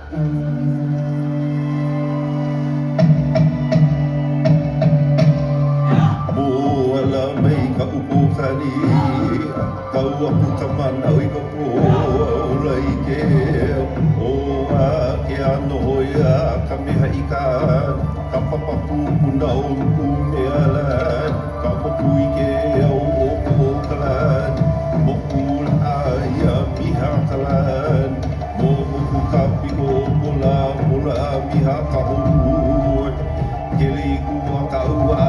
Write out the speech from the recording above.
Moala mai ka upo kani kau aku taman au i ka po ulai ke o a ke ano hoia ka meha i ka papapu puna o me alan ka moku i ke au o kalan moku ia miha kalan mo moku ka piko mola miha ka hu ke li ku ka ua